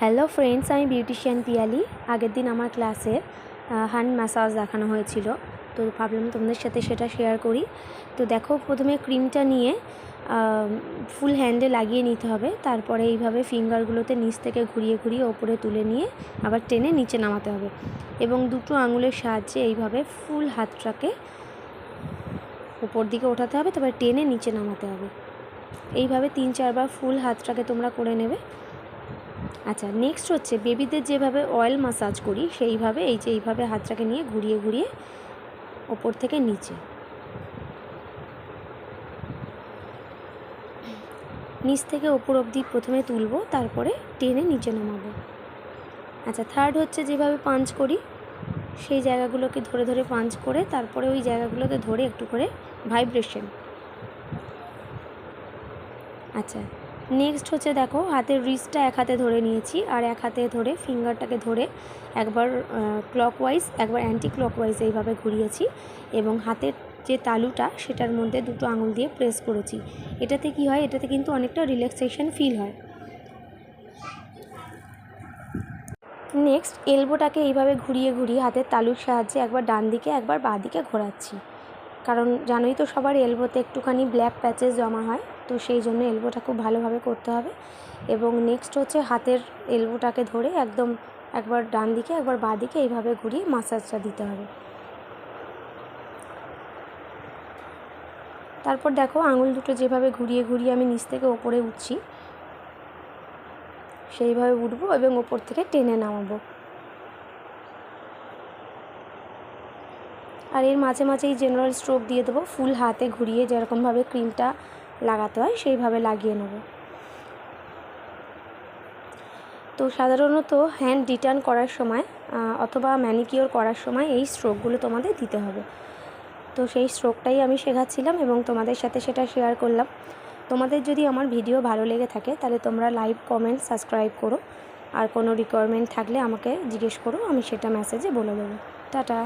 Hello friends, আমি beautician Piyali. আগের দিন আমার ক্লাসে হ্যান্ড ম্যাসাজ দেখানো হয়েছিল, তো ভাবলাম তোমাদের সাথে সেটা শেয়ার করি। তো দেখো, প্রথমে ক্রিমটা নিয়ে ফুল হ্যান্ডে লাগিয়ে নিতে হবে। তারপরে এইভাবে ফিঙ্গারগুলোতে নিচ থেকে ঘুরিয়ে ঘুরিয়ে ওপরে তুলে নিয়ে আবার টেনে নিচে নামাতে হবে এবং দুটো আঙুলের সাহায্যে এইভাবে ফুল হাতটাকে উপর দিকে ওঠাতে হবে, তারপরে টেনে নিচে নামাতে হবে। এইভাবে 3-4 বার ফুল হাতটাকে তোমরা করে নেবে। আচ্ছা, নেক্সট হচ্ছে বেবিদের যেভাবে অয়েল ম্যাসাজ করি সেইভাবে এইভাবে হাতটাকে নিয়ে ঘুরিয়ে ঘুরিয়ে ওপর থেকে নিচ থেকে ওপর অবধি প্রথমে তুলব, তারপরে টেনে নিচে নামাবো। আচ্ছা, থার্ড হচ্ছে যেভাবে পাঞ্চ করি সেই জায়গাগুলোকে ধরে ধরে পাঞ্চ করে তারপরে ওই জায়গাগুলোতে ধরে একটু করে ভাইব্রেশন। আচ্ছা, নেক্সট হচ্ছে দেখো, হাতের রিস্টটা এক হাতে ধরে নিয়েছি আর এক হাতে ধরে ফিঙ্গারটাকে ধরে একবার ক্লকওয়াইজ একবার অ্যান্টি ক্লকওয়াইজ এইভাবে ঘুরিয়েছি এবং হাতের যে তালুটা সেটার মধ্যে দুটো আঙুল দিয়ে প্রেস করেছি। এটাতে কি হয়, এটাতে কিন্তু অনেকটা রিল্যাক্সেশন ফিল হয়। নেক্সট এলবোটাকে এইভাবে ঘুরিয়ে ঘুরিয়ে হাতের তালুর সাহায্যে একবার ডান দিকে একবার বাঁ দিকে ঘোরাচ্ছি, কারণ জানোই তো সবার এলবোতে একটুখানি ব্ল্যাক প্যাচেস জমা হয়, তো সেই জন্য এলবোটা খুব ভালোভাবে করতে হবে। এবং নেক্সট হচ্ছে হাতের এলবোটাকে ধরে একদম একবার ডান দিকে একবার বাঁ দিকে এইভাবে ঘুরিয়ে মাসাজটা দিতে হবে। তারপর দেখো, আঙুল দুটো যেভাবে ঘুরিয়ে ঘুরিয়ে আমি নিচ থেকে ওপরে উঠছি সেইভাবে উঠবো এবং ওপর থেকে টেনে নামাবো। আর এর মাঝে মাঝেই জেনারেল স্ট্রোক দিয়ে দেবো, ফুল হাতে ঘুরিয়ে যেরকমভাবে ক্রিমটা লাগাতে হয় সেইভাবে লাগিয়ে নেব। তো সাধারণত হ্যান্ড রিটার্ন করার সময় অথবা ম্যানিকিওর করার সময় এই স্ট্রোকগুলো তোমাদের দিতে হবে। তো সেই স্ট্রোকটাই আমি শেখাচ্ছিলাম এবং তোমাদের সাথে সেটা শেয়ার করলাম। তোমাদের যদি আমার ভিডিও ভালো লেগে থাকে তাহলে তোমরা লাইক, কমেন্ট, সাবস্ক্রাইব করো। আর কোনো রিকোয়ারমেন্ট থাকলে আমাকে জিজ্ঞেস করো, আমি সেটা মেসেজে বলে দেবো। টাটা।